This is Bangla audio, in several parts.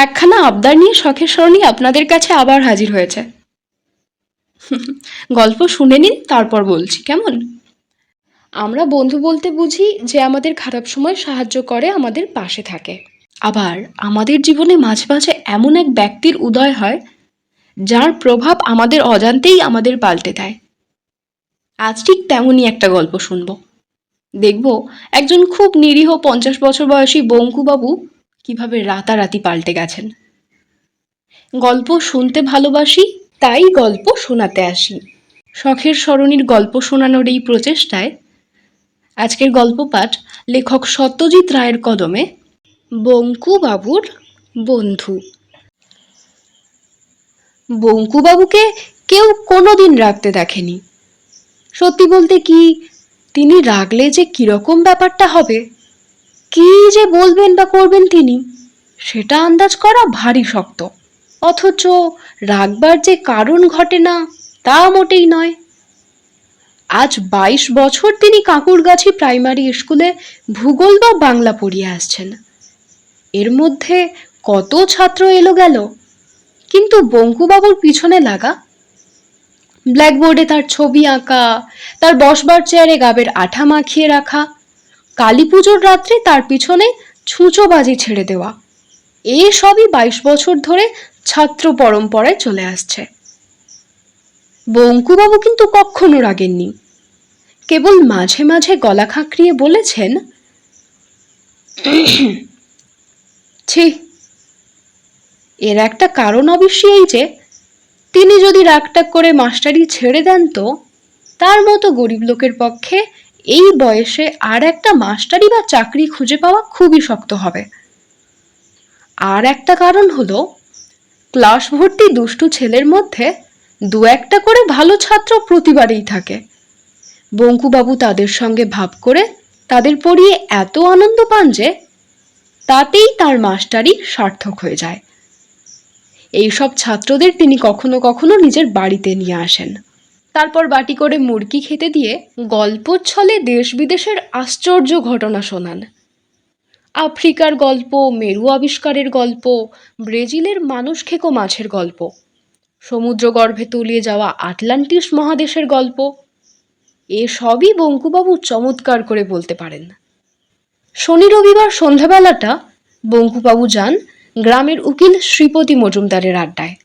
একখানা আবদার নিয়ে শখের সরণি আপনাদের কাছে আবার হাজির হয়েছে। গল্প শুনে নিন, তারপর বলছি কেমন। আমরা বন্ধু বলতে বুঝি যে আমাদের খারাপ সময় সাহায্য করে, আমাদের পাশে থাকে। আবার আমাদের জীবনে মাঝে মাঝে এমন এক ব্যক্তির উদয় হয় যার প্রভাব আমাদের অজান্তেই আমাদের পাল্টে দেয়। আজ ঠিক তেমনই একটা গল্প শুনব। দেখব একজন খুব নিরীহ 50 বছর বয়সী বঙ্কুবাবু কিভাবে রাতারাতি পাল্টে গেছেন। গল্প শুনতে ভালোবাসি, তাই গল্প শোনাতে আসি। শখের সরণির গল্প শোনানোর এই প্রচেষ্টায় আজকের গল্প পাঠ লেখক সত্যজিৎ রায়ের কলমে, বঙ্কুবাবুর বন্ধু। বঙ্কুবাবুকে কেউ কোনোদিন রাগতে দেখেনি। সত্যি বলতে কি, তিনি রাগলে যে কিরকম ব্যাপারটা হবে, কি যে বলবেন বা করবেন তিনি, সেটা আন্দাজ করা ভারী শক্ত। অথচ রাগবার যে কারণ ঘটে না তা মোটেই নয়। আজ 22 বছর তিনি কাঁকুরগাছি প্রাইমারি স্কুলে ভূগোল বা বাংলা পড়িয়ে আসছেন। এর মধ্যে কত ছাত্র এলো গেল, কিন্তু বঙ্কুবাবুর পিছনে লাগা, ব্ল্যাকবোর্ডে তার ছবি আঁকা, তার বসবার চেয়ারে গাবের আঠা মাখিয়ে রাখা, কালী পুজোর রাত্রে তার পিছনে ছুঁচোবাজি ছেড়ে দেওয়া, এসবই 22 বছর ধরে ছাত্র পরম্পরায় চলে আসছে। বঙ্কুবাবু কিন্তু কখনো রাগেননি। কেবল মাঝে মাঝে গলা খাঁকড়িয়ে বলেছেন, ছি। এর একটা কারণ অবশ্যই এই যে তিনি যদি রাগটাগ করে মাস্টারি ছেড়ে দেন তো তার মতো গরিব লোকের পক্ষে এই বয়সে আর একটা মাস্টারি বা চাকরি খুঁজে পাওয়া খুবই শক্ত হবে। আর একটা কারণ হলো, ক্লাস ভর্তি দুষ্টু ছেলের মধ্যে দু একটা করে ভালো ছাত্র প্রতিবারেই থাকে। বঙ্কুবাবু তাদের সঙ্গে ভাব করে তাদের পড়িয়ে এত আনন্দ পান যে তাতেই তার মাস্টারি সার্থক হয়ে যায়। এইসব ছাত্রদের তিনি কখনো কখনো নিজের বাড়িতে নিয়ে আসেন। তারপর বাটি করে মুরগি খেতে দিয়ে গল্পর ছলে দেশ বিদেশের আশ্চর্য ঘটনা শোনান। আফ্রিকার গল্প, মেরু আবিষ্কারের গল্প, ব্রাজিলের মানুষ খেকো মাছের গল্প, সমুদ্রগর্ভে তলিয়ে যাওয়া আটলান্টিস মহাদেশের গল্প, এসবই বঙ্কুবাবু চমৎকার করে বলতে পারেন। শনি রবিবার সন্ধ্যাবেলাটা বঙ্কুবাবু যান গ্রামের উকিল শ্রীপতি মজুমদারের আড্ডায়।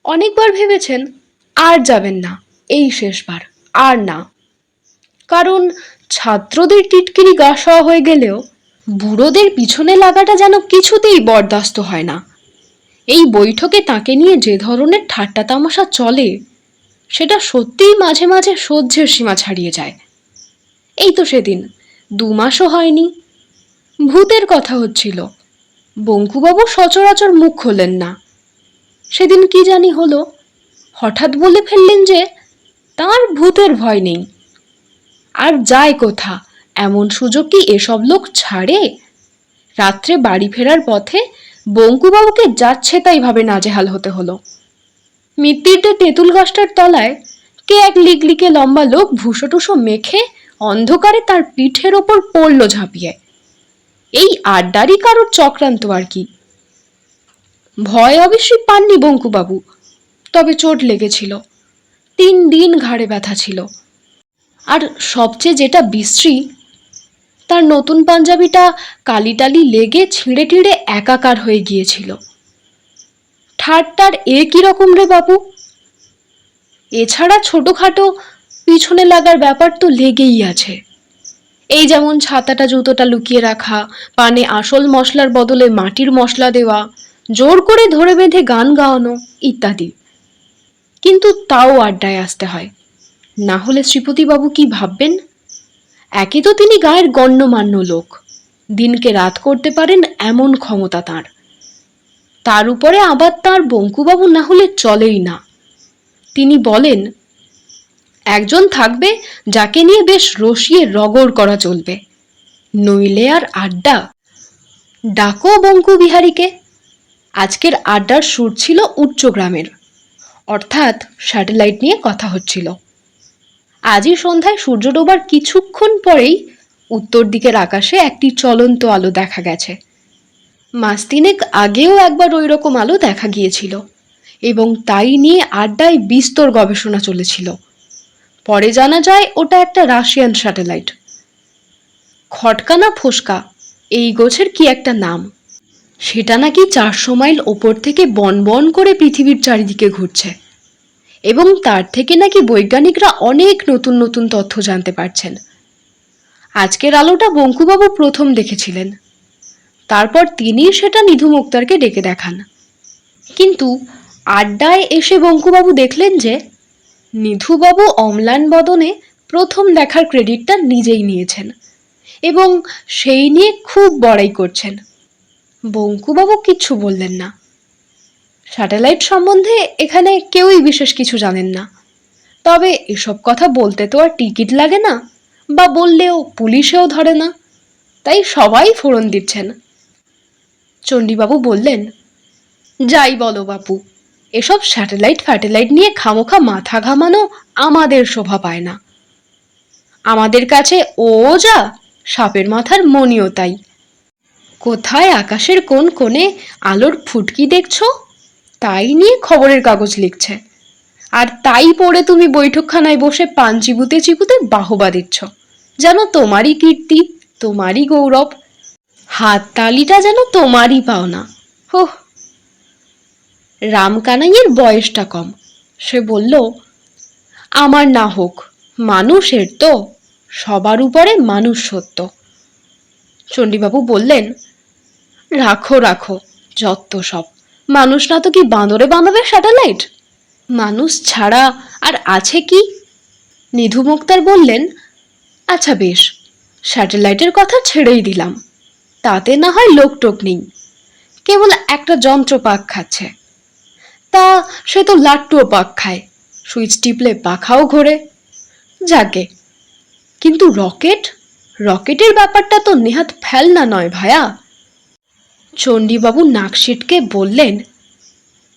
অনেকবার ভেবেছেন আর যাবেন না, এই শেষবার আর না। কারণ ছাত্রদের টিটকিরি গা সওয়া হয়ে গেলেও বুড়োদের পিছনে লাগাটা যেন কিছুতেই বরদাস্ত হয় না। এই বৈঠকে তাকে নিয়ে যে ধরনের ঠাট্টা তামাশা চলে, সেটা সত্যিই মাঝে মাঝে সহ্যের সীমা ছাড়িয়ে যায়। এই তো সেদিন 2 মাসও হয়নি, ভূতের কথা হচ্ছিল। বঙ্কুবাবু সচরাচর মুখ খোলেন না। সেদিন কি জানি হলো, হঠাৎ বলে ফেললেন যে তার ভূতের ভয় নেই। আর যায় কোথা, এমন সুযোগ কি এসব লোক ছাড়ে? রাত্রে বাড়ি ফেরার পথে বঙ্কুবাবুকে যাচ্ছে তাই ভাবে নাজেহাল হতে হলো। মিত্তিরদের তেঁতুল গাছটার তলায় কে এক লিকলিকে লম্বা লোক ভুসো টুসো মেখে অন্ধকারে তার পিঠের ওপর পড়ল ঝাঁপিয়ে। এই আড্ডারই কারোর চক্রান্ত আর কি। ভয় অবশ্যই পাননি বঙ্কুবাবু, তবে চোট লেগেছিল। 3 দিন ঘাড়ে ব্যথা ছিল। আর সবচেয়ে যেটা বিশ্রী, তার নতুন পাঞ্জাবিটা কালিটালি লেগে ছিঁড়ে টিড়ে একাকার হয়ে গিয়েছিল। ঠাট্টার এ কিরকম রে বাবু? এছাড়া ছোটখাটো পিছনে লাগার ব্যাপার তো লেগেই আছে। এই যেমন ছাতাটা জুতোটা লুকিয়ে রাখা, পানে আসল মশলার বদলে মাটির মশলা দেওয়া, জোর করে ধরে বেঁধে গান গাওয়ানো ইত্যাদি। কিন্তু তাও আড্ডায় আসতে হয়, না হলে শ্রীপতিবাবু কি ভাববেন? একে তো তিনি গায়ের গণ্যমান্য লোক, দিনকে রাত করতে পারেন এমন ক্ষমতা তাঁর। তার উপরে আবার তাঁর বঙ্কুবাবু না হলে চলেই না। তিনি বলেন, একজন থাকবে যাকে নিয়ে বেশ রসিয়ে রগড় করা চলবে, নইলে আর আড্ডা। ডাকো বঙ্কু বিহারীকে। আজকের আড্ডার সুর ছিল উচ্চগ্রামের, অর্থাৎ স্যাটেলাইট নিয়ে কথা হচ্ছিল। আজই সন্ধ্যায় সূর্য ডোবার কিছুক্ষণ পরেই উত্তর দিকের আকাশে একটি চলন্ত আলো দেখা গেছে। মাস তিনেক আগেও একবার ওই রকম আলো দেখা গিয়েছিল এবং তাই নিয়ে আড্ডায় বিস্তর গবেষণা চলেছিল। পরে জানা যায় ওটা একটা রাশিয়ান স্যাটেলাইট। খটকা না ফোসকা এই গোছের কি একটা নাম। সেটা নাকি 400 মাইল ওপর থেকে বন বন করে পৃথিবীর চারিদিকে ঘুরছে এবং তার থেকে নাকি বৈজ্ঞানিকরা অনেক নতুন নতুন তথ্য জানতে পারছেন। আজকের আলোটা বঙ্কুবাবু প্রথম দেখেছিলেন, তারপর তিনি সেটা নিধু মুক্তারকে ডেকে দেখান। কিন্তু আড্ডায় এসে বঙ্কুবাবু দেখলেন যে নিধুবাবু অম্লান বদনে প্রথম দেখার ক্রেডিটটা নিজেই নিয়েছেন এবং সেই নিয়ে খুব বড়াই করছেন। বঙ্কুবাবু কিচ্ছু বললেন না। স্যাটেলাইট সম্বন্ধে এখানে কেউই বিশেষ কিছু জানেন না, তবে এসব কথা বলতে তো আর টিকিট লাগে না, বা বললেও পুলিশেও ধরে না, তাই সবাই ফোড়ন দিচ্ছেন। চণ্ডীবাবু বললেন, যাই বলো বাপু, এসব স্যাটেলাইট নিয়ে খামোখা মাথা ঘামানো আমাদের শোভা পায় না। আমাদের কাছে ও যা, সাপের মাথার মণিও তাই। কোথায় আকাশের কোন কোণে আলোর ফুটকি দেখছো, তাই নিয়ে খবরের কাগজ লিখছে, আর তাই পড়ে তুমি বৈঠকখানায় বসে পান চিবুতে চিবুতে বাহবা দিচ্ছ, যেন তোমারই কীর্তি, তোমারই গৌরব, হাততালিটা যেন তোমারই পাওনা। হোহ। রামকানাইয়ের বয়সটা কম, সে বলল, আমার না হোক, মানুষের তো, সবার উপরে মানুষ সত্য। চণ্ডীবাবু বললেন, রাখো রাখো, যত সব, মানুষ না তো কি বাঁদরে বানাবে স্যাটেলাইট? মানুষ ছাড়া আর আছে কি? নিধু মুক্তার বললেন, আচ্ছা বেশ, স্যাটেলাইটের কথা ছেড়েই দিলাম, তাতে না হয় লোকটোক নেই, কেবল একটা যন্ত্র পাক খাচ্ছে। তা সে তো লাট্টুও পাক খায়, সুইচ টিপলে পাখাও ঘোরে, যাকে। কিন্তু রকেট, রকেটের ব্যাপারটা তো নেহাত ফেলনা নয় ভায়া। চণ্ডীবাবু নাক সিটকে বললেন,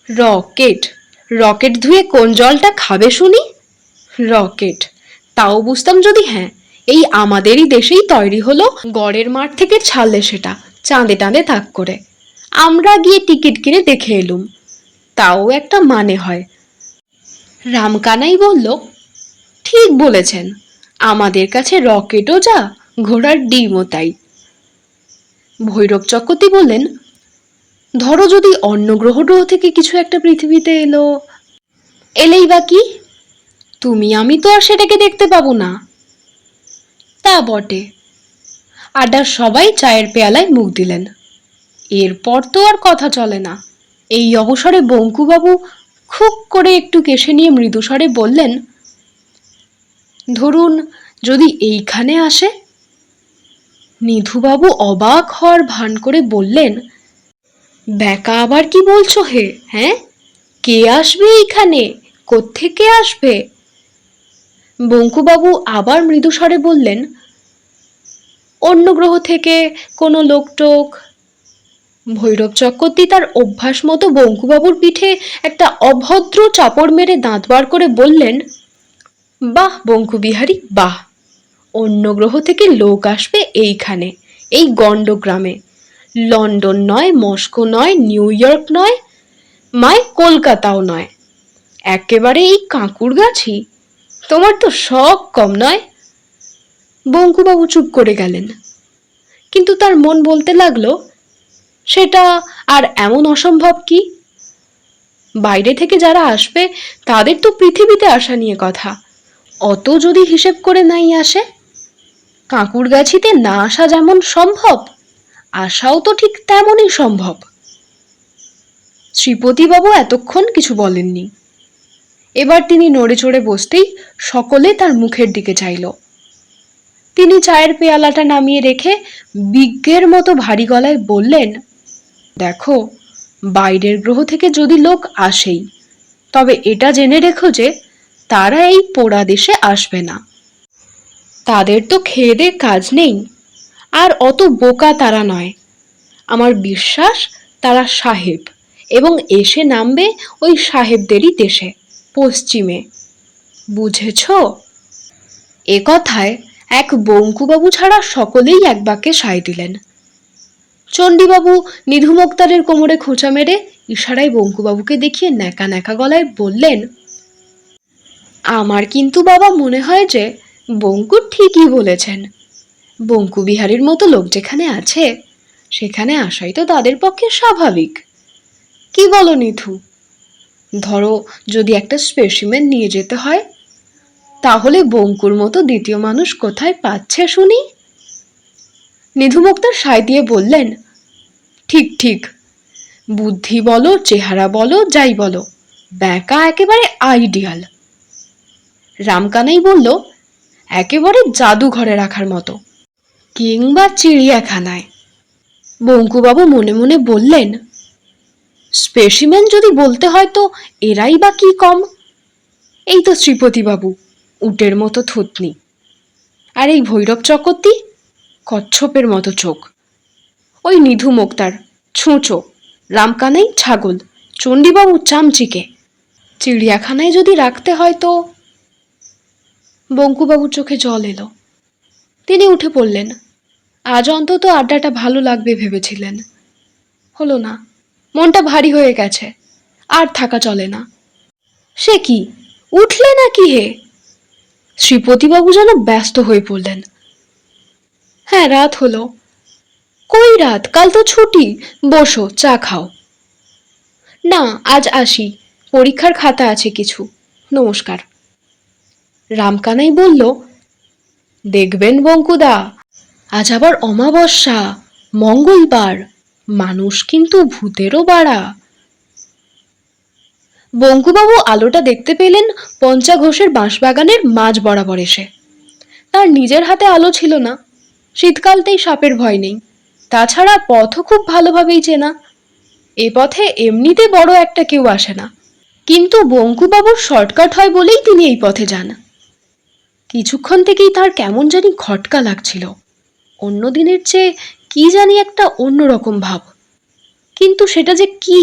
রকেট, রকেট ধুয়ে কোন জলটা খাবে শুনি? রকেট তাও বুঝতাম যদি, হ্যাঁ, এই আমাদেরই দেশেই তৈরি হলো, গড়ের মাঠ থেকে ছাড়লে সেটা চাঁদে টাঁদে তাক করে, আমরা গিয়ে টিকিট কিনে দেখে এলুম, তাও একটা মানে হয়। রামকানাই বলল, ঠিক বলেছেন, আমাদের কাছে রকেটও যা, ঘোড়ার ডিমও তাই। ভৈরব চক্রবর্তী বললেন, ধরো যদি অন্য গ্রহ থেকে কিছু একটা পৃথিবীতে এলো, এলেই বা কি, তুমি আমি তো আর সেটাকে দেখতে পাবো না। তা বটে। আড্ডার সবাই চায়ের পেয়ালায় মুখ দিলেন। এরপর তো আর কথা চলে না। এই অবসরে বঙ্কুবাবু খুব করে একটু কেশে নিয়ে মৃদুস্বরে বললেন, ধরুন যদি এইখানে আসে। নিধুবাবু অবাক হওয়ার ভান করে বললেন, ব্যাকা আবার কি বলছো হে, হ্যাঁ? কে আসবে এইখানে, কোত্থেকে আসবে? বঙ্কুবাবু আবার মৃদুস্বরে বললেন, অন্য গ্রহ থেকে কোনো লোকটোক। ভৈরব চক্রবর্তী তার অভ্যাস মতো বঙ্কুবাবুর পিঠে একটা অভদ্র চাপড় মেরে দাঁত বার করে বললেন, বাহ বঙ্কুবিহারী বাহ, অন্য গ্রহ থেকে লোক আসবে এইখানে, এই গণ্ডগ্রামে, লন্ডন নয়, মস্কো নয়, নিউ ইয়র্ক নয়, মায় কলকাতাও নয়, একেবারে এই কাঁকুড়গাছি। তোমার তো শখ কম নয়। বঙ্কুবাবু চুপ করে গেলেন, কিন্তু তার মন বলতে লাগলো, সেটা আর এমন অসম্ভব কি? বাইরে থেকে যারা আসবে তাদের তো পৃথিবীতে আসা নিয়ে কথা, অত যদি হিসেব করে নাই আসে, কাঁকুড়গাছিতে না আসা যেমন সম্ভব, আসাও তো ঠিক তেমনই সম্ভব। শ্রীপতিবাবু এতক্ষণ কিছু বলেননি। এবার তিনি নড়ে চড়ে বসতেই সকলে তার মুখের দিকে চাইল। তিনি চায়ের পেয়ালাটা নামিয়ে রেখে বিজ্ঞের মতো ভারী গলায় বললেন, দেখো, বাইরের গ্রহ থেকে যদি লোক আসেই, তবে এটা জেনে রেখো যে তারা এই পোড়া দেশে আসবে না। তাদের তো খেয়ে দে কাজ নেই, আর অত বোকা তারা নয়। আমার বিশ্বাস তারা সাহেব, এবং এসে নামবে ওই সাহেবদেরই দেশে, পশ্চিমে। বুঝেছ? এ কথায় এক বঙ্কুবাবু ছাড়া সকলেই এক বাক্যে সায় দিলেন। চণ্ডীবাবু নিধু মোক্তারের কোমরে খোঁচা মেরে ইশারায় বঙ্কুবাবুকে দেখিয়ে ন্যাকা ন্যাকা গলায় বললেন, আমার কিন্তু বাবা মনে হয় যে বঙ্কু ঠিকই বলেছেন। বঙ্কুবিহারীর মতো লোক যেখানে আছে সেখানে আসাই তো তাদের পক্ষে স্বাভাবিক। কি বলো নিধু? ধরো যদি একটা স্পেসিমেন নিয়ে যেতে হয়, তাহলে বঙ্কুর মতো দ্বিতীয় মানুষ কোথায় পাচ্ছে শুনি? নিধু মোক্তার সায় দিয়ে বললেন, ঠিক ঠিক, বুদ্ধি বলো, চেহারা বলো, যাই বলো, ব্যাকা একেবারে আইডিয়াল। রামকানাই বলল, একেবারে জাদুঘরে রাখার মতো, কিংবা চিড়িয়াখানায়। বঙ্কুবাবু মনে মনে বললেন, স্পেসিমেন যদি বলতে হয় তো এরাই বা কি কম? এই তো শ্রীপতিবাবু, উটের মতো থুতনি, আর এই ভৈরব চকর্তি, কচ্ছপের মতো চোখ। ওই নিধু মোক্তার ছুঁচো, রামকানাই ছাগল, চণ্ডীবাবু চামচিকে। চিড়িয়াখানায় যদি রাখতে হয় তো। বঙ্কুবাবুর চোখে জল এলো। তিনি উঠে পড়লেন। আজ অন্তত আড্ডাটা ভালো লাগবে ভেবেছিলেন, হলো না। মনটা ভারী হয়ে গেছে, আর থাকা চলে না। সে কি, উঠলে নাকি হে? শ্রীপতিবাবু যেন ব্যস্ত হয়ে পড়লেন। হ্যাঁ, রাত হলো। কই রাত? কাল তো ছুটি। বসো, চা খাও। না, আজ আসি, পরীক্ষার খাতা আছে কিছু। নমস্কার। রামকানাই বলল, দেখবেন বঙ্কুদা, আজ আবার অমাবস্যা, মঙ্গলবার, মানুষ কিন্তু ভূতেরও বাড়া। বঙ্কুবাবু আলোটা দেখতে পেলেন পঞ্চা ঘোষের বাঁশবাগানের মাঝ বরাবর এসে। তার নিজের হাতে আলো ছিল না, শীতকালতেই সাপের ভয় নেই, তাছাড়া পথও খুব ভালোভাবেই চেনা। এ পথে এমনিতে বড় একটা কেউ আসে না, কিন্তু বঙ্কুবাবুর শর্টকাট হয় বলেই তিনি এই পথে যান। কিছুক্ষণ থেকেই তার কেমন জানি খটকা লাগছিল, অন্য দিনের চেয়ে কি জানি একটা অন্যরকম ভাব, কিন্তু সেটা যে কি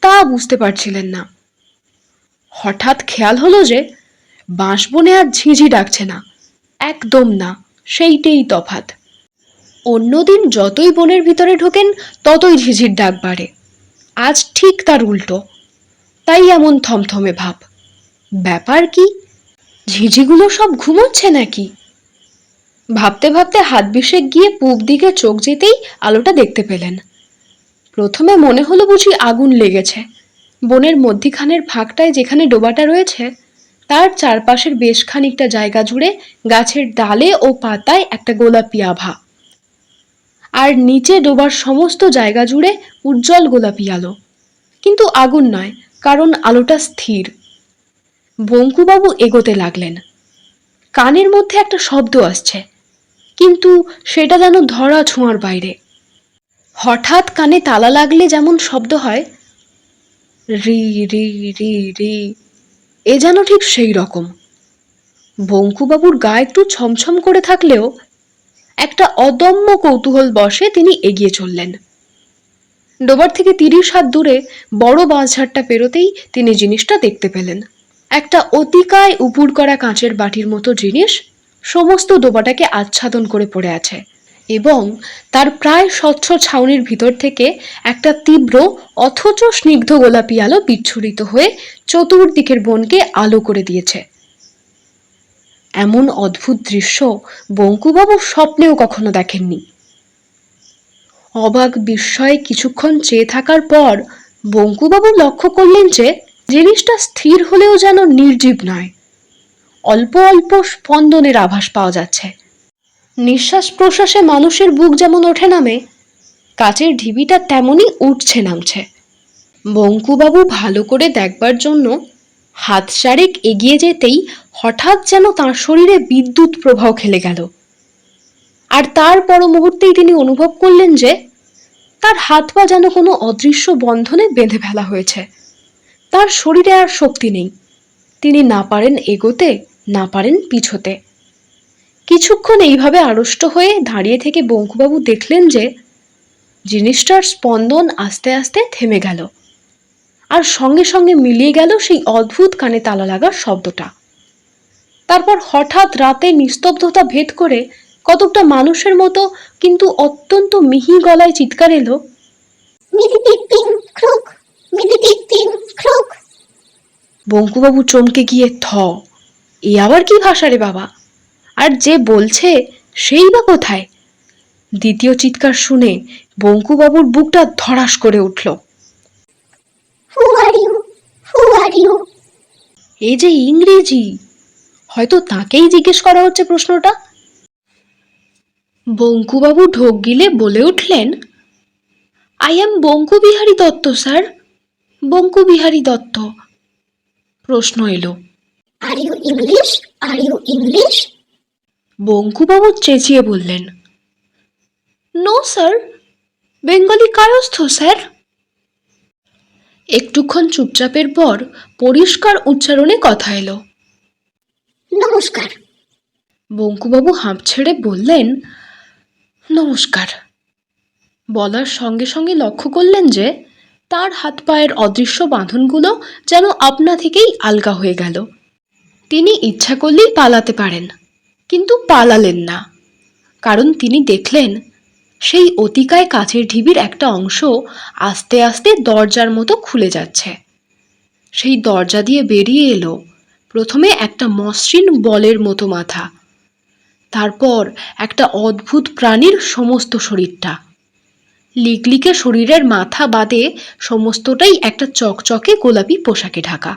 তা বুঝতে পারছিলেন না। হঠাৎ খেয়াল হলো যে বাঁশবনে আর ঝিঁঝি ডাকছে না, একদম না, সেইটেই তফাৎ। অন্যদিন যতই বনের ভিতরে ঢোকেন ততই ঝিঝির ডাক বাড়ে, আজ ঠিক তার উল্টো, তাই এমন থমথমে ভাব। ব্যাপার কি? ঝিঝিগুলো সব ঘুমোচ্ছে নাকি? ভাবতে ভাবতে হাত বিশেক গিয়ে পূব দিকে চোখ যেতেই আলোটা দেখতে পেলেন। প্রথমে মনে হলো বুঝি আগুন লেগেছে। বনের মধ্যিখানের ফাঁকটায় যেখানে ডোবাটা রয়েছে তার চারপাশের বেশ খানিকটা জায়গা জুড়ে গাছের ডালে ও পাতায় একটা গোলাপি আভা, আর নিচে ডোবার সমস্ত জায়গা জুড়ে উজ্জ্বল গোলাপি আলো, কিন্তু আগুন নয়, কারণ আলোটা স্থির। বঙ্কুবাবু এগোতে লাগলেন। কানের মধ্যে একটা শব্দ আসছে, কিন্তু সেটা যেন ধরা ছোঁয়ার বাইরে। হঠাৎ কানে তালা লাগলে যেমন শব্দ হয়, রি রি রি রি, এ যেন ঠিক সেই রকম। বঙ্কুবাবুর গা একটু ছমছম করে থাকলেও একটা অদম্য কৌতূহল বশে তিনি এগিয়ে চললেন। ডোবার থেকে 30 হাত দূরে বড় বাঁশঝাড়টা পেরোতেই তিনি জিনিসটা দেখতে পেলেন। একটা অতিকায় উপুড় করা কাঁচের বাটির মতো জিনিস সমস্ত ডোবাটাকে আচ্ছাদন করে পড়ে আছে, এবং তার প্রায় স্বচ্ছ ছাউনির ভিতর থেকে একটা তীব্র অথচ স্নিগ্ধ গোলাপি আলো বিচ্ছুরিত হয়ে চতুর্দিকের বনকে আলো করে দিয়েছে। এমন অদ্ভুত দৃশ্য বঙ্কুবাবু স্বপ্নেও কখনো দেখেননি। অবাক বিস্ময়ে কিছুক্ষণ চেয়ে থাকার পর বঙ্কুবাবু লক্ষ্য করলেন যে জিনিসটা স্থির হলেও যেন নির্জীব নয়, অল্প অল্প স্পন্দনের আভাস পাওয়া যাচ্ছে। নিঃশ্বাস প্রশ্বাসে মানুষের বুক যেমন ওঠে নামে, কাচের ঢিবিটা তেমনই উঠছে নামছে। বঙ্কুবাবু ভালো করে দেখবার জন্য হাত চারেক এগিয়ে যেতেই হঠাৎ যেন তাঁর শরীরে বিদ্যুৎ প্রবাহ খেলে গেল, আর তার পর মুহূর্তেই তিনি অনুভব করলেন যে তার হাত পা যেন কোনো অদৃশ্য বন্ধনে বেঁধে ফেলা হয়েছে। তার শরীরে আর শক্তি নেই, তিনি না পারেন এগোতে, না পারেন পিছোতে। কিছুক্ষণ এইভাবে আড়ষ্ট হয়ে দাঁড়িয়ে থেকে বঙ্কুবাবু দেখলেন যে জিনিসটার স্পন্দন আস্তে আস্তে থেমে গেল, আর সঙ্গে সঙ্গে মিলিয়ে গেল সেই অদ্ভুত কানে তালা লাগার শব্দটা। তারপর হঠাৎ রাতে নিস্তব্ধতা ভেদ করে কতকটা মানুষের মতো কিন্তু অত্যন্ত মিহি গলায় চিৎকার এলো, বঙ্কুবাবু চমকে গিয়ে এ আবার কি ভাষা রে বাবা, আর যে বলছে সেই বা কোথায়? দ্বিতীয় চিৎকার শুনে বঙ্কুবাবুর বুকটা ধড়াস করে উঠল। এই যে ইংরেজি, হয়তো তাকেই জিজ্ঞেস করা হচ্ছে প্রশ্নটা। বঙ্কুবাবু ঢোক গিলে বলে উঠলেন, I am Bankubihari Dutta sir, Bankubihari Dutta. প্রশ্ন এলো, are you English? Are you English? Bankubabu চেঁচিয়ে বললেন, no sir, Bengali Kayastha sir. একটুক্ষণ চুপচাপের পর পরিষ্কার উচ্চারণে কথা এলো, নমস্কার। বঙ্কুবাবু হাঁপ ছেড়ে বললেন, নমস্কার। বলার সঙ্গে সঙ্গে লক্ষ্য করলেন যে তার হাত পায়ের অদৃশ্য বাঁধনগুলো যেন আপনা থেকেই আলগা হয়ে গেল। তিনি ইচ্ছা করলেই পালাতে পারেন, কিন্তু পালালেন না, কারণ তিনি দেখলেন সেই অতিকায় কাচের ঢিবির একটা অংশ আস্তে আস্তে দরজার মতো খুলে যাচ্ছে। সেই দরজা দিয়ে বেরিয়ে এলো প্রথমে একটা মসৃণ বলের মতো মাথা, তারপর একটা অদ্ভুত প্রাণীর সমস্ত শরীরটা। লিকলিকে শরীরের মাথা বাদে সমস্তটাই একটা চকচকে গোলাপি পোশাকে ঢাকা।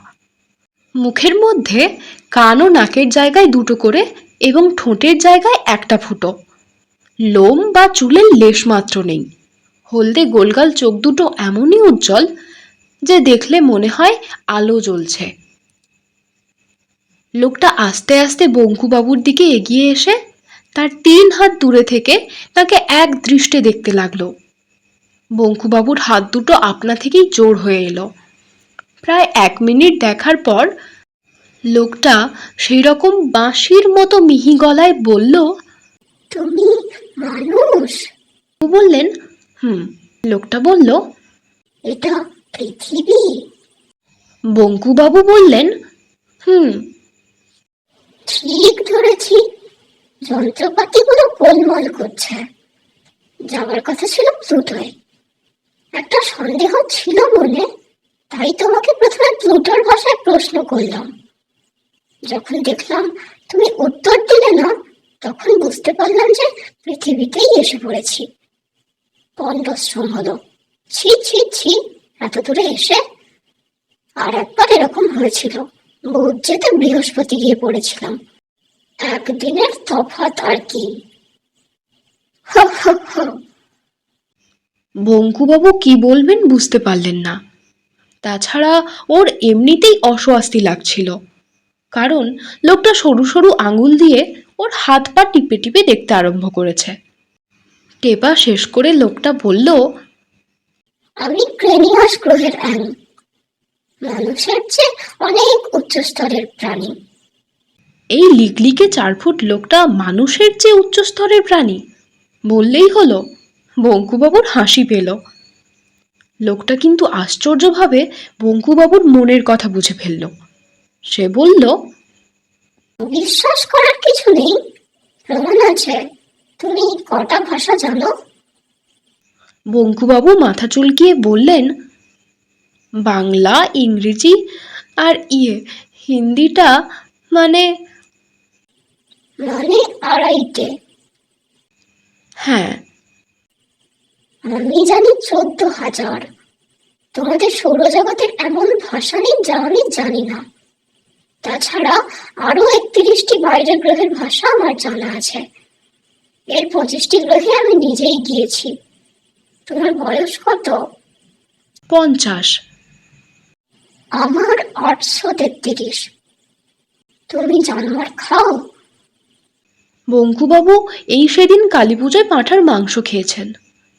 মুখের মধ্যে কান ও নাকের জায়গায় দুটো করে এবং ঠোঁটের জায়গায় একটা ফুটো। লোম বা চুলের লেশ মাত্র নেই। হলদে গোলগাল চোখ দুটো এমনই উজ্জ্বল যে দেখলে মনে হয় আলো জ্বলছে। লোকটা আস্তে আস্তে বঙ্কুবাবুর দিকে এগিয়ে এসে তার 3 হাত দূরে থেকে তাকে এক দৃষ্টে দেখতে লাগলো। বঙ্কুবাবুর হাত দুটো আপনা থেকেই জোর হয়ে এলো। প্রায় 1 মিনিট দেখার পর লোকটা সেই রকম বাঁশির মতো মিহি গলায় বলল, তুমি মানুষ? বললেন, লোকটা বলল, এটা পৃথিবী? বঙ্কুবাবু বললেন, ঠিক ধরেছি, যন্ত্রপাতিগুলো গোলমাল করছে। যাওয়ার কথা ছিল প্লুটোয়। একটা সন্দেহ ছিল মনে, তাই তোমাকে প্রথমে প্লুটোর ভাষায় প্রশ্ন করলাম। যখন দেখলাম তুমি উত্তর দিলে না, তখন বুঝতে পারলাম যে পৃথিবীতেই এসে পড়েছি। পণ্ডশ্রম হলো। ছি ছি ছি, এত দূরে এসে। আর একবার এরকম হয়েছিল, বুধ যেতে বৃহস্পতি গিয়ে পড়েছিলাম। একদিনের তফাৎ আর কি। বঙ্কুবাবু কি বলবেন বুঝতে পারলেন না। তাছাড়া ওর এমনিতেই অস্বস্তি লাগছিল, কারণ লোকটা সরু সরু আঙুল দিয়ে ওর হাত পা টিপে টিপে দেখতে আরম্ভ করেছে। টেপা শেষ করে লোকটা বলল, আমি ক্রেনিয়াস গ্রহের অ্যাং, মানুষের চেয়ে অনেক উচ্চ স্তরের প্রাণী। এই লিকলিকে 4 ফুট লোকটা মানুষের চেয়ে উচ্চ স্তরের প্রাণী বললেই হলো। বঙ্কুবাবুর হাসি পেল। লোকটা কিন্তু আশ্চর্যভাবে বঙ্কুবাবুর মনের কথা বুঝে ফেলল। সে বলল, বিশ্বাস করার কিছু নেই, প্রমাণ আছে। তুমি কটা ভাষা জানো? বঙ্কুবাবু মাথা চুলকিয়ে বললেন, বাংলা, ইংরেজি আর হিন্দিটা মানে। মানে আড়াইটে? হ্যাঁ। আমি জানি 14,000। তোমাদের সৌরজগতের এমন ভাষা নেই যা আমি জানি না। তাছাড়া আরো 31টি বাইরের গ্রহের ভাষা আমার জানা আছে। এর 25টি গ্রহে আমি নিজেই গিয়েছি। তোমার বয়স কত? 50। আমার 833। তুমি জানোয়ার খাও? বঙ্কুবাবু এই সেদিন কালী পুজোয় পাঁঠার মাংস খেয়েছেন,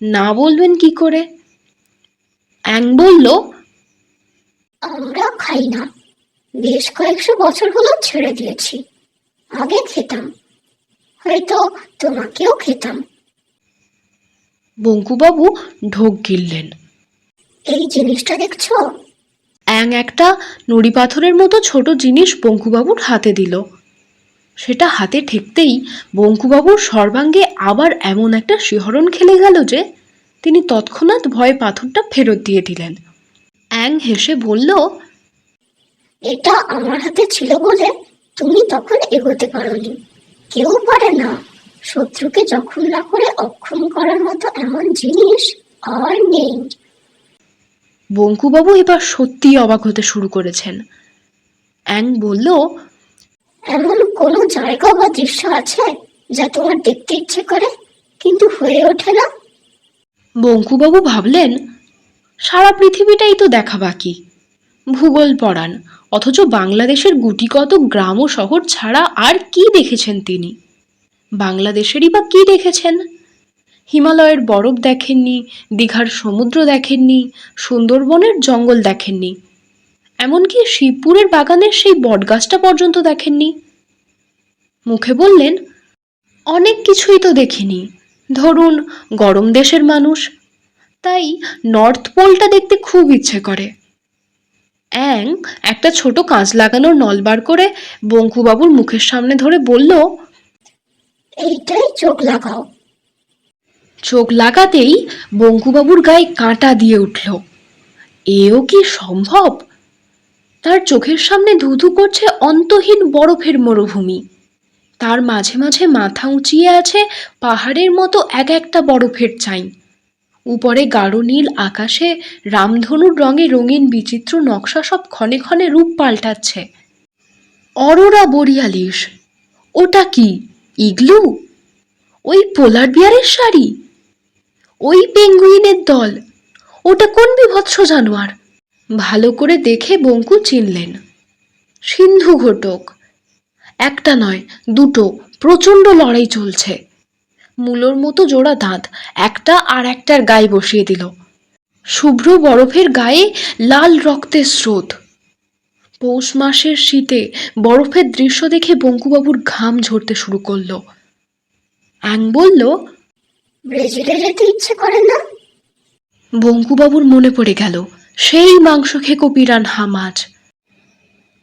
না বলবেন কি করে? অ্যাং বলল, আমরা খাই না, বেশ কয়েকশো বছর হলো ছেড়ে দিয়েছি। আগে খেতাম, হয়তো তোমাকেও খেতাম। বঙ্কুবাবু ঢোক গিললেন। এই জিনিসটা দেখছো? অ্যাং একটা নুড়ি পাথরের মতো ছোট জিনিস বঙ্কুবাবুর হাতে দিল। সেটা হাতে ঠেকতেই বঙ্কুবাবুর সর্বাঙ্গে আবার এমন একটা শিহরণ খেলে গেল যে তিনি তৎক্ষণাৎ ভয়ে পাথরটা ফেরত দিয়ে দিলেন। অ্যাং হেসে বলল, এটা আমার হাতে ছিল বলে তুমি তখন এগোতে পারোনি। কেউ পারে না শত্রুকে জখম না করে অক্ষম করার মতো এমন জিনিস আর নেই। বঙ্কুবাবু এবার সত্যিই অবাক হতে শুরু করেছেন। অ্যাং বলল, এমন কোনো জায়গা বা দৃশ্য আছে যা তোমার দেখতে ইচ্ছে করে কিন্তু হয়ে ওঠে না? বঙ্কুবাবু ভাবলেন, সারা পৃথিবীটাই তো দেখা বাকি। ভূগোল পড়ান, অথচ বাংলাদেশের গুটিকত গ্রাম ও শহর ছাড়া আর কি দেখেছেন তিনি? বাংলাদেশেরই বা কি দেখেছেন? হিমালয়ের বরফ দেখেননি, দীঘার সমুদ্র দেখেননি, সুন্দরবনের জঙ্গল দেখেননি, এমনকি শিবপুরের বাগানের সেই বটগাছটা পর্যন্ত দেখেননি। মুখে বললেন, অনেক কিছুই তো দেখিনি। ধরুন, গরম দেশের মানুষ, তাই নর্থ পোলটা দেখতে খুব ইচ্ছে করে। অ্যাং একটা ছোট কাঁচ লাগানোর নল বার করে বঙ্কুবাবুর মুখের সামনে ধরে বলল, এইটাই চোখ লাগাও। চোখ লাগাতেই বঙ্কুবাবুর গায়ে কাঁটা দিয়ে উঠল। এও কি সম্ভব? তার চোখের সামনে ধুধু করছে অন্তহীন বরফের মরুভূমি, তার মাঝে মাঝে মাথা উঁচিয়ে আছে পাহাড়ের মতো এক একটা বরফের চাই। উপরে গাঢ় নীল আকাশে রামধনুর রঙে রঙিন বিচিত্র নকশা সব ক্ষণে ক্ষণে রূপ পাল্টাচ্ছে। অরোরা বোরিয়ালিস, ওটা কি? ইগলু? ওই পোলার বিয়ারের শাড়ি? ওই পেঙ্গুইনের দল? ওটা কোন বিভৎস জানোয়ার? ভালো করে দেখে বঙ্কু চিনলেন, সিন্ধু ঘটক। একটা নয়, দুটো প্রচণ্ড লড়াই চলছে। মূলোর মতো জোড়া দাঁত একটা আর একটার গায়ে বসিয়ে দিল। শুভ্র বরফের গায়ে লাল রক্তের স্রোত। পৌষ মাসের শীতে বরফের দৃশ্য দেখে বঙ্কুবাবুর ঘাম ঝরতে শুরু করলো। অ্যাং বলল, ব্রাজিলে যেতে ইচ্ছে করে না? বঙ্কুবাবুর মনে পড়ে গেল সেই মাংস খেকো পিরানহা মাছ।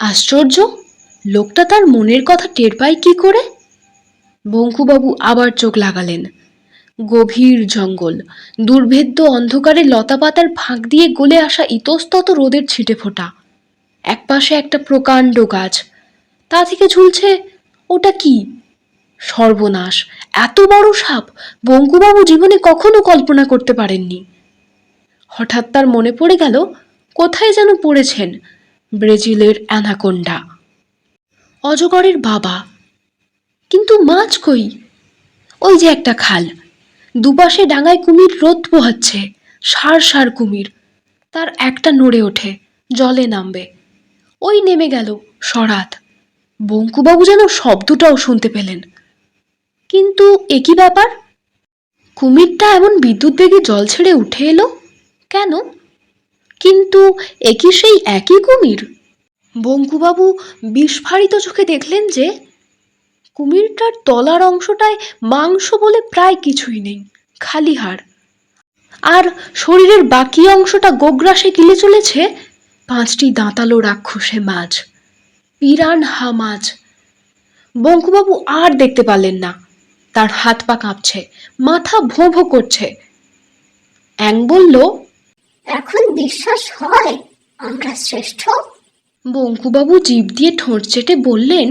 আশ্চর্য, লোকটা তার মনের কথা টের পায় কি করে? বঙ্কুবাবু আবার চোখ লাগালেন। গভীর জঙ্গল, দুর্ভেদ্য অন্ধকারে লতাপাতার ফাঁক দিয়ে গলে আসা ইতস্তত রোদের ছিটে ফোটা। একপাশে একটা প্রকাণ্ড গাছ, তা থেকে ঝুলছে, ওটা কি? সর্বনাশ! এত বড় সাপ বঙ্কুবাবু জীবনে কখনো কল্পনা করতে পারেননি। হঠাৎ তার মনে পড়ে গেল কোথায় যেন পড়েছেন ব্রাজিলের অ্যানাকোন্ডা, অজগরের বাবা। কিন্তু মাছ কই? ওই যে একটা খাল, দুপাশে ডাঙায় কুমির রোদ পোহাচ্ছে, সার সার কুমির। তার একটা নড়ে ওঠে, জলে নামবে। ওই নেমে গেল সরাত। বঙ্কুবাবু যেন শব্দটাও শুনতে পেলেন। কিন্তু একই ব্যাপার, কুমিরটা এমন বিদ্যুৎ বেগে জল ছেড়ে উঠে এলো কেন? কিন্তু একই সেই একই কুমির। বঙ্কুবাবু বিস্ফারিত চোখে দেখলেন যে কুমিরটার তলার অংশটায় মাংস বলে প্রায় কিছুই নেই, খালি হাড়। আর শরীরের বাকি অংশটা গোগ্রাসে গিলে চলেছে পাঁচটি দাঁতালো রাক্ষসে মাছ, পিরানহা মাছ। বঙ্কুবাবু আর দেখতে পারলেন না, তার হাত পা কাঁপছে, মাথা ভোঁ ভোঁ করছে। অ্যাং বলল, এখন বিশ্বাস হয় আমরা শ্রেষ্ঠ? বঙ্কুবাবু জিভ দিয়ে ঠোঁট চেটে বললেন,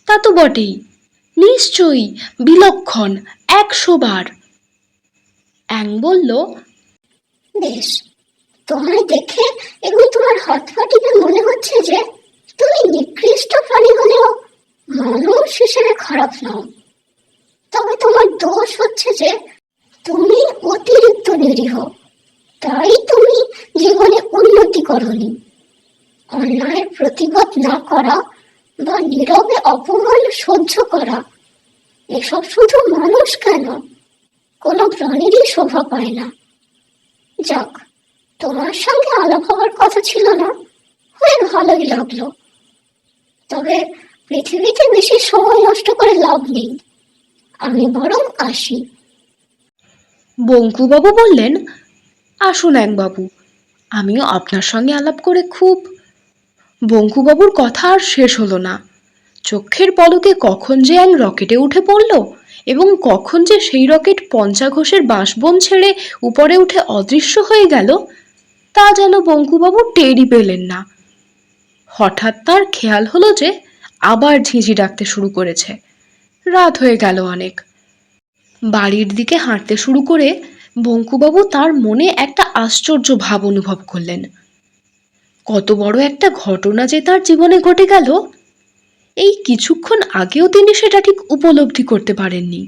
তা তো বটেই, নিশ্চয়ই, বিলক্ষণ, 100 বার। অ্যাং বলল, বেশ, তোমায় দেখে এবং তোমার হাত পাটিতে মনে হচ্ছে যে তুমি নিকৃষ্ট প্রাণী হলেও মানুষ হিসেবে খারাপ নও। তবে তোমার দোষ হচ্ছে যে তুমি অতিরিক্ত নিরীহ, তাই তুমি জীবনে উন্নতি করনি। অন্যায়ের প্রতিবাদ না করা বা নীরবে অপমান সহ্য করা, এসব শুধু মানুষ কেন, কোনো প্রাণীরই শোভা পায় না। যাক, তোমার সঙ্গে আলাপ হওয়ার কথা ছিল না, হয়ে ভালোই লাগলো। তবে পৃথিবীতে বেশি সময় নষ্ট করে লাভ নেই, আমি বরং আসি। বঙ্কুবাবু বললেন, আসুন বাবু, আমিও আপনার সঙ্গে আলাপ করে খুব। বঙ্কুবাবুর কথা আর শেষ হলো না। চোখের পলকে কখন যে অ্যাং রকেটে উঠে পড়ল এবং কখন যে সেই রকেট পঞ্চাঘোষের বাঁশবন ছেড়ে উপরে উঠে অদৃশ্য হয়ে গেল তা যেন বঙ্কুবাবু টেরই পেলেন না। হঠাৎ তার খেয়াল হলো যে আবার ঝিঁঝি ডাকতে শুরু করেছে। রাত হয়ে গেল অনেক। বাড়ির দিকে হাঁটতে শুরু করে বঙ্কুবাবু তার মনে একটা আশ্চর্য ভাব অনুভব করলেন। কত বড় একটা ঘটনা যে তার জীবনে ঘটে গেল, এই কিছুক্ষণ আগেও তিনি সেটা ঠিক উপলব্ধি করতে পারেননি।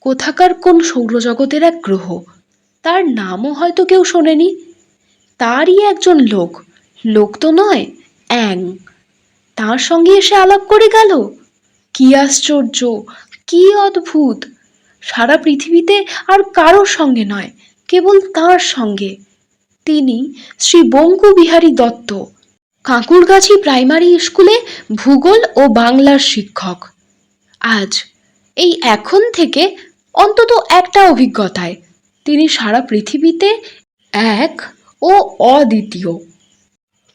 কোথাকার কোন সৌরজগতের এক গ্রহ, তার নামও হয়তো কেউ শোনেনি, তারই একজন লোক, লোক তো নয়, অ্যাং, তার সঙ্গে এসে আলাপ করে গেল। কি আশ্চর্য, কি অদ্ভুত! সারা পৃথিবীতে আর কারোর সঙ্গে নয়, কেবল তার সঙ্গে। তিনি শ্রী বঙ্কু বিহারী দত্ত, কাঁকুরগাছি প্রাইমারি স্কুলে ভূগোল ও বাংলার শিক্ষক। আজ, এই এখন থেকে অন্তত একটা অভিজ্ঞতায় তিনি সারা পৃথিবীতে এক ও অদ্বিতীয়।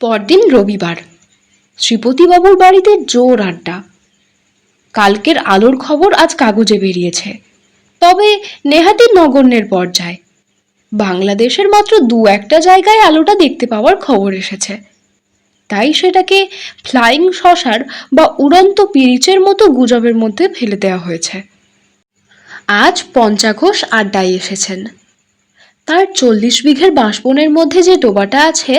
পরদিন রবিবার। শ্রীপতিবাবুর বাড়িতে জোর আড্ডা। কালকের আলোর খবর আজ কাগজে বেরিয়েছে, তবে নেহাতি নগণ্যের পর্যায়ে। বাংলাদেশের মাত্র দু একটা জায়গায় আলোটা দেখতে পাওয়ার খবর এসেছে, তাই সেটাকে ফ্লাইং শসার বা উড়ন্ত পিরিচের মতো গুজবের মধ্যে ফেলে দেওয়া হয়েছে। আজ পঞ্চাঘোষ আড্ডায় এসেছেন। তার 40 বিঘের বাঁশবনের মধ্যে যে ডোবাটা আছে,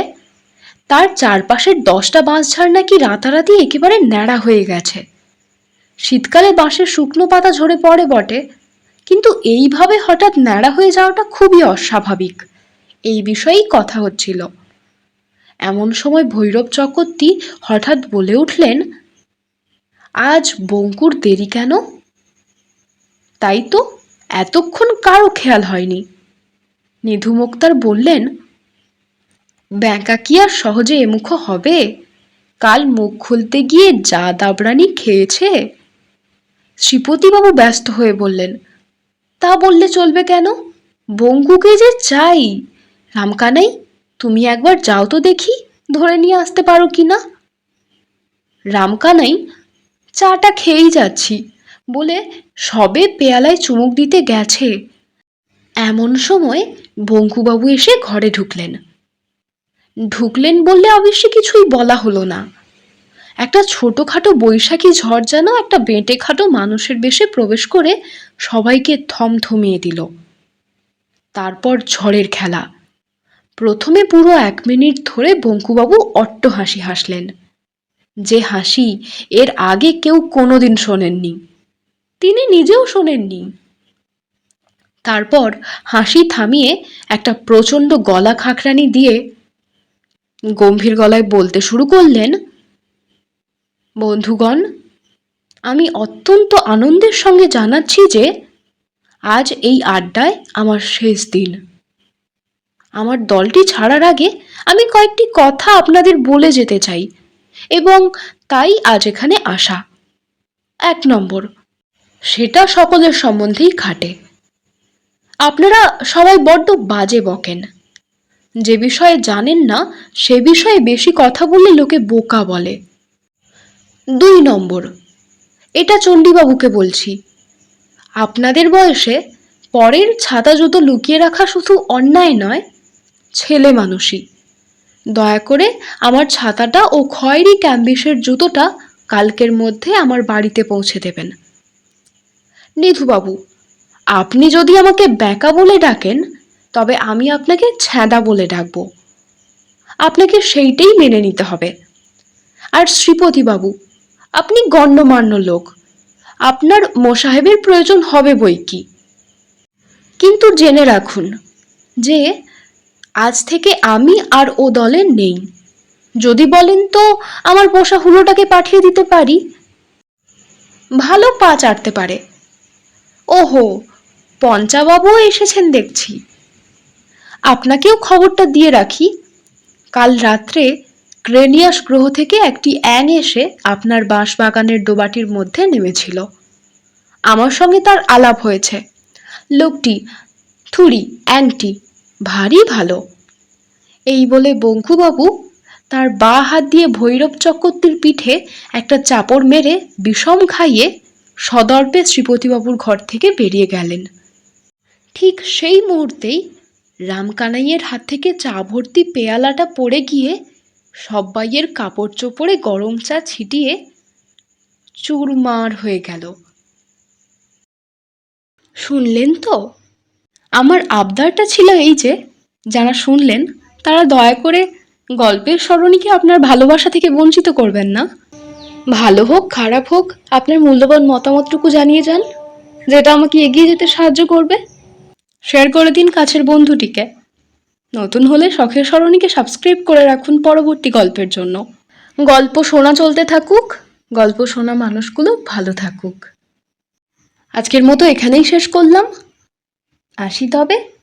তার চারপাশের 10টা বাঁশঝাড় নাকি রাতারাতি একেবারে ন্যাড়া হয়ে গেছে। শীতকালে বাঁশের শুকনো পাতা ঝরে পড়ে বটে, কিন্তু এইভাবে হঠাৎ ন্যাড়া হয়ে যাওয়াটা খুবই অস্বাভাবিক। এই বিষয়েই কথা হচ্ছিল। এমন সময় ভৈরব চক্রবর্তী হঠাৎ বলে উঠলেন, আজ বঙ্কুর দেরি কেন? তাই তো, এতক্ষণ কারো খেয়াল হয়নি। নিধু মুক্তার বললেন, ব্যাঁকা কি আর সহজে এমুখ হবে? কাল মুখ খুলতে গিয়ে যা দাবড়ানি খেয়েছে। শ্রীপতিবাবু ব্যস্ত হয়ে বললেন, তা বললে চলবে কেন? বঙ্কুকে যে চাই। রামকানাই, তুমি একবার যাও তো দেখি, ধরে নিয়ে আসতে পারো কি না। রামকানাই, চাটা খেয়েই যাচ্ছি বলে সবে পেয়ালায় চুমুক দিতে গেছে, এমন সময় বঙ্কুবাবু এসে ঘরে ঢুকলেন বললে অবশ্যই কিছুই বলা হলো না। একটা ছোটখাটো বৈশাখী ঝড় যেন একটা বেঁটে খাটো মানুষের বেশে প্রবেশ করে সবাইকে থমথমিয়ে দিল। তারপর ঝড়ের খেলা। প্রথমে পুরো 1 মিনিট ধরে বঙ্কুবাবু অট্ট হাসি হাসলেন, যে হাসি এর আগে কেউ কোনোদিন শোনেননি, তিনি নিজেও শোনেননি। তারপর হাসি থামিয়ে একটা প্রচণ্ড গলা খাঁকরানি দিয়ে গম্ভীর গলায় বলতে শুরু করলেন, বন্ধুগণ, আমি অত্যন্ত আনন্দের সঙ্গে জানাচ্ছি যে আজ এই আড্ডায় আমার শেষ দিন। আমার দলটি ছাড়ার আগে আমি কয়েকটি কথা আপনাদের বলে যেতে চাই, এবং তাই আজ এখানে আসা। 1 নম্বর, সেটা সকলের সম্বন্ধেই খাটে। আপনারা সবাই বড্ড বাজে বকেন। যে বিষয়ে জানেন না সে বিষয়ে বেশি কথা বললে লোকে বোকা বলে। 2 নম্বর, এটা চণ্ডীবাবুকে বলছি, আপনাদের বয়সে পরের ছাতা জুতো লুকিয়ে রাখা শুধু অন্যায় নয়, ছেলে মানুষই। দয়া করে আমার ছাতাটা ও খয়েরি ক্যাম্বিসের জুতোটা কালকের মধ্যে আমার বাড়িতে পৌঁছে দেবেন। নিধুবাবু, আপনি যদি আমাকে ব্যাকা বলে ডাকেন, তবে আমি আপনাকে ছ্যাঁদা বলে ডাকবো। আপনাকে সেইটাই মেনে নিতে হবে। আর শ্রীপতিবাবু, আপনি গণ্যমান্য লোক, আপনার মোসাহেবের প্রয়োজন হবে বই কি। কিন্তু জেনে রাখুন যে আজ থেকে আমি আর ও দলে নেই। যদি বলেন তো আমার পোষা হুলোটাকে পাঠিয়ে দিতে পারি, ভালো পা চাটতে পারে। ওহো, পঞ্চাবাবুও এসেছেন দেখছি। আপনাকেও খবরটা দিয়ে রাখি, কাল রাত্রে ক্রেনিয়াস গ্রহ থেকে একটি অ্যাং এসে আপনার বাঁশবাগানের ডোবাটির মধ্যে নেমেছিল। আমার সঙ্গে তার আলাপ হয়েছে। লোকটি, থুড়ি অ্যাংটি, ভারী ভালো। এই বলে বঙ্কুবাবু তার বাঁ হাত দিয়ে ভৈরব চক্রবর্তীর পিঠে একটা চাপড় মেরে বিষম খাইয়ে সদর্পে শ্রীপতিবাবুর ঘর থেকে বেরিয়ে গেলেন। ঠিক সেই মুহূর্তেই রামকানাইয়ের হাত থেকে চা ভর্তি পেয়ালাটা পড়ে গিয়ে সব্বাইয়ের কাপড় চোপড়ে গরম চা ছিটিয়ে চুরমার হয়ে গেল। শুনলেন তো? আমার আবদারটা ছিল এই যে, যারা শুনলেন তারা দয়া করে গল্পের সরণিকে আপনার ভালোবাসা থেকে বঞ্চিত করবেন না। ভালো হোক খারাপ হোক, আপনার মূল্যবান মতামতটুকু জানিয়ে যান, যেটা আমাকে এগিয়ে যেতে সাহায্য করবে। শেয়ার করে দিন কাছের বন্ধুটিকে। নতুন হলে শখের সরণিকে সাবস্ক্রাইব করে রাখুন পরবর্তী গল্পের জন্য। গল্প শোনা চলতে থাকুক, গল্প শোনা মানুষগুলো ভালো থাকুক। আজকের মতো এখানেই শেষ করলাম, আসি তবে।